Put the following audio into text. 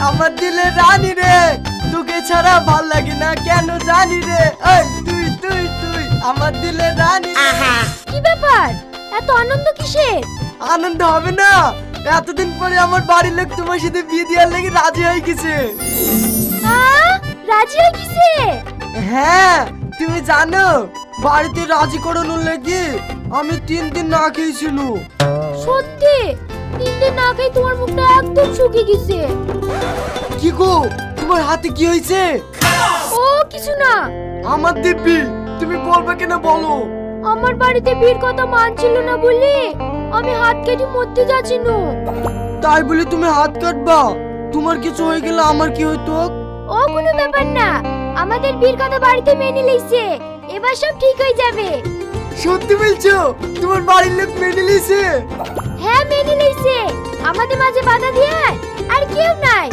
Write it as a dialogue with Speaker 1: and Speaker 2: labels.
Speaker 1: আমার দিলে রানী রে, তোকে ছাড়া ভাল লাগে না কেন জানি রে। এই তুই তুই তুই আমার দিলে রানী রে।
Speaker 2: কি ব্যাপার, এত আনন্দ কিসের?
Speaker 1: আনন্দ হবে না? এতদিন পরে আমার বাড়ির লোক তোমার সাথে বিয়ে দেওয়ার লেগে রাজি হয়ে গেছে।
Speaker 2: রাজি হয়ে গেছে?
Speaker 1: হ্যাঁ, তুমি জানো বাড়িতে রাজি করানোর লেগে আমি 3 দিন না খেয়েছিল।
Speaker 2: সত্যি? 3 দিন না খেয়ে তোমার মুখটা একদম শুকিয়ে গেছে।
Speaker 1: কি গো, তোমার হাতে কি হয়েছে?
Speaker 2: ও কিছু না।
Speaker 1: আমার দিব্যি, তুমি বলবে কেন বলো।
Speaker 2: আমার বাড়িতে বিয়ের কথা মানছিল না বলে আমি হাত কেটে মরতে যাচ্ছিল।
Speaker 1: তাই বলে তুমি হাত কাটবা? তোমার কিছু হয়ে গেলে আমার কি হইতো?
Speaker 2: ও কোনো ব্যাপার না, আমাদের বিয়ের কথা বাড়িতে মেনে নিয়েছে, এবার সব ঠিক হয়ে যাবে।
Speaker 1: সত্যি বলছো? তোমার বাড়ির লোক মেনে নিয়েছে?
Speaker 2: হ্যাঁ মেনে নিয়েছে, আমাদের মাঝে বাধা দিয়ে আর কেউ নাই।